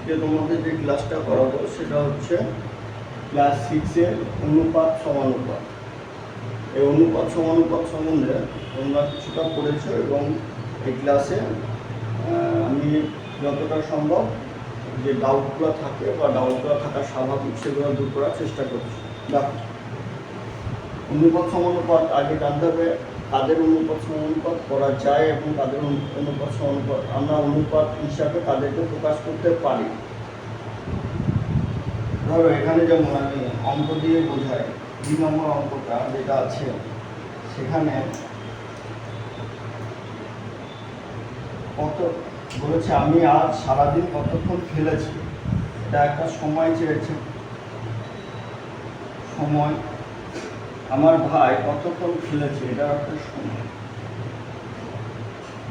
আজকে তোমাদের যে ক্লাসটা করাবো সেটা হচ্ছে ক্লাস 6-এর অনুপাত সমানুপাত। এই অনুপাত সমানুপাত সম্বন্ধে তোমরা কিছুটা পড়েছো এবং এই ক্লাসে আমি যতটা সম্ভব যে ডাউটগুলো থাকে বা ডাউটগুলো থাকা স্বাভাবিক সেগুলো দূর করার চেষ্টা করছি। দেখো, অনুপাত সমানুপাত আগে জানতে হবে কাদের অনুপাত সমানুপাত করা যায় এবং তাদের অনুপাত সমানুপাত আমরা অনুপাত হিসাবে তাদেরকে প্রকাশ করতে পারি। ধরো এখানে যেমন আমি অঙ্ক দিয়ে বোঝাই, 2 নম্বর অঙ্কটা যেটা আছে সেখানে কত বলেছে, আমি আজ সারাদিন কতক্ষণ খেলেছি। এটা একটা সময় চেয়েছে, সময়। আমার ভাই কতক্ষণ খেলেছে, এটা একটা সময়।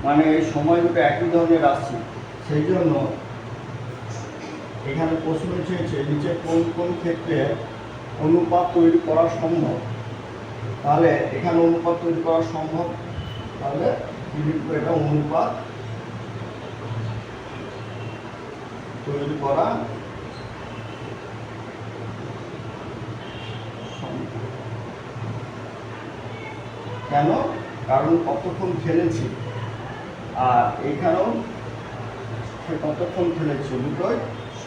মানে এই সময় দুটো একই ধরনের রাশি, সেই জন্য এখানে প্রশ্ন চেয়েছে নিচে কোন কোন ক্ষেত্রে অনুপাত তৈরি করা সম্ভব। তাহলে এখানে অনুপাত তৈরি করা সম্ভব, তাহলে এটা অনুপাত তৈরি করা সম্ভব। কেন? কারণ কতক্ষণ খেলেছি, আর এখানেও সে কতক্ষণ খেলেছে, দুটোই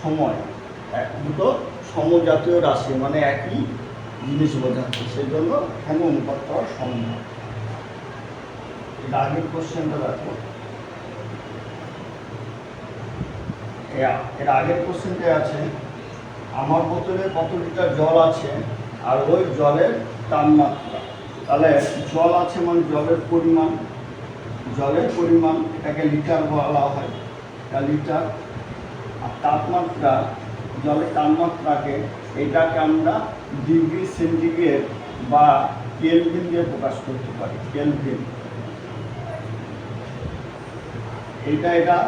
সময়, দুটো সমজাতীয় রাশি, মানে একই জিনিস বোঝাচ্ছে, সেই জন্য এখানে অনুপাত করা সম্ভব। এটা আগের কোশ্চেনটা দেখো, এর আগের কোশ্চেনটা আছে আমার বোতলে কত লিটার জল আছে আর ওই জলের তাপমাত্রা। তাহলে জল আছে মানে জলের পরিমাণ, এটাকে লিটার বলা হয়, এটা লিটার। আর তাপমাত্রা, জলের তাপমাত্রাকে এটাকে আমরা ডিগ্রি সেন্টিগ্রেড বা কেলভিন দিয়ে প্রকাশ করতে পারি, কেলভিন। এটা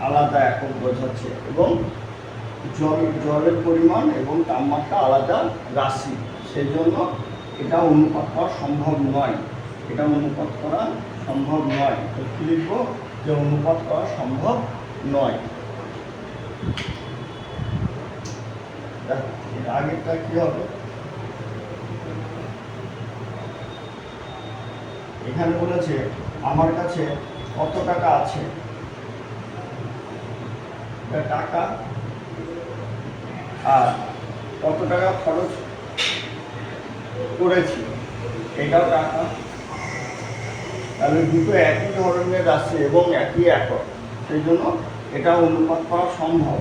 আলাদা একক বোঝাচ্ছে, এবং জলের পরিমাণ এবং তাপমাত্রা আলাদা রাশি, সেই জন্য এটা অনুপাত করা সম্ভব নয়। তো কি লিখবো, যে অনুপাত করা সম্ভব নয়। এর আগেরটা কি হবে, এখানে বলেছে আমার কাছে কত টাকা আছে, টাকা, আর কত টাকা খরচ করেছি, এটাও টাকা। তাহলে দুটো একই ধরনের রাশি এবং একই একক, সেই জন্য এটা অনুপাত করা সম্ভব।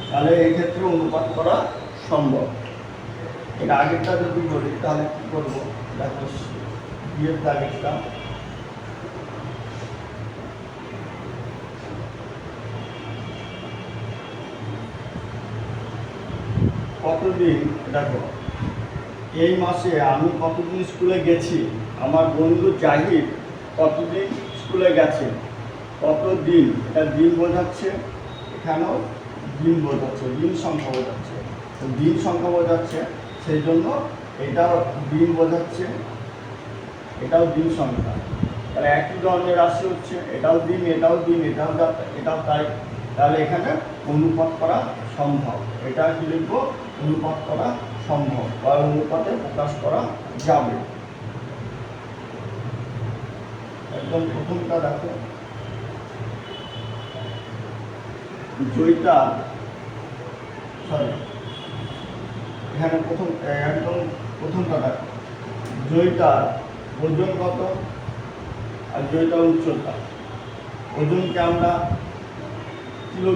তাহলে এই ক্ষেত্রে অনুপাত করা সম্ভব। এর আগেরটা যদি বলি তাহলে কি করবো, দেখো বিয়ের আগেরটা কতদিন, দেখো এই মাসে আমি কতদিন স্কুলে গেছি, আমার বন্ধু জাহিদ কতদিন স্কুলে গেছে, কতদিন, এটা দিন বোঝাচ্ছে, এখানেও দিন বোঝাচ্ছে, দিন সংখ্যা বোঝাচ্ছে, সেই জন্য এটাও দিন বোঝাচ্ছে, এটাও দিন সংখ্যা। তাহলে একই ধরনের রাশি হচ্ছে, এটাও দিন, এটাও তাই। তাহলে এখানে অনুপাত করা সম্ভব। এটা কি লিখবো, অনুপাত করা সম্ভব বা অনুপাতে প্রকাশ করা যাবে। একদম প্রথমটা দেখো, এখানে একদম প্রথমটা দেখো, জয়িতার ওজন কত আর জয়িতার উচ্চতা। ওজনকে আমরা কিলো